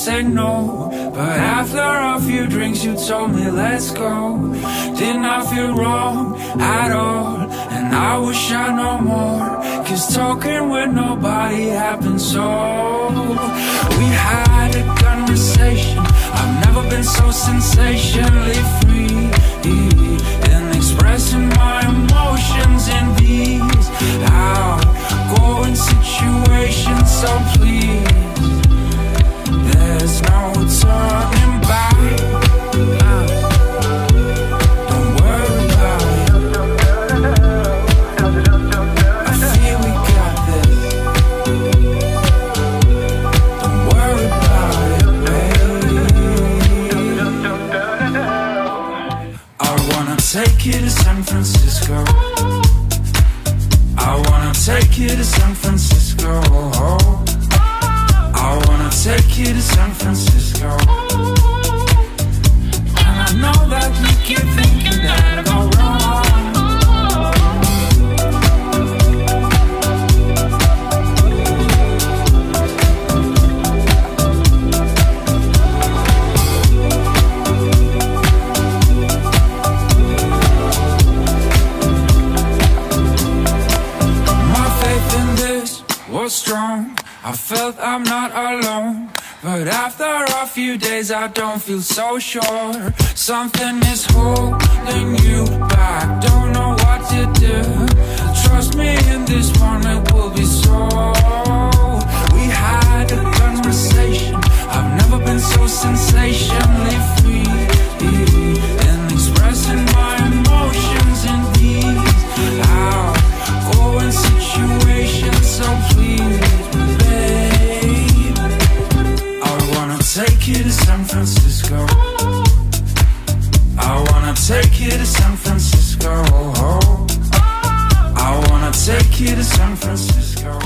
say no, but after a few drinks you told me let's go. Did not feel wrong at all, and I wish I know more, cause talking with nobody happened so. We had a conversation, I've never been so sensationally free in expressing my emotions in these outgoing situations. So please, there's no turning back. Don't worry about it, I feel we got this. Don't worry about it, babe. I wanna take you to San Francisco, I wanna take you to San Francisco, I wanna take you to San Francisco. And I know that you keep thinking that I go wrong. My faith in this was strong, I felt I'm not alone. But after a few days I don't feel so sure. Something is holding you back, don't know what to do. Trust me, in this one it will be so. We had a conversation, I've never been so sensationally free in expressing my emotions in these outgoing situations. So please, babe, I wanna take you to San Francisco, I wanna take you to San Francisco, I wanna take you to San Francisco.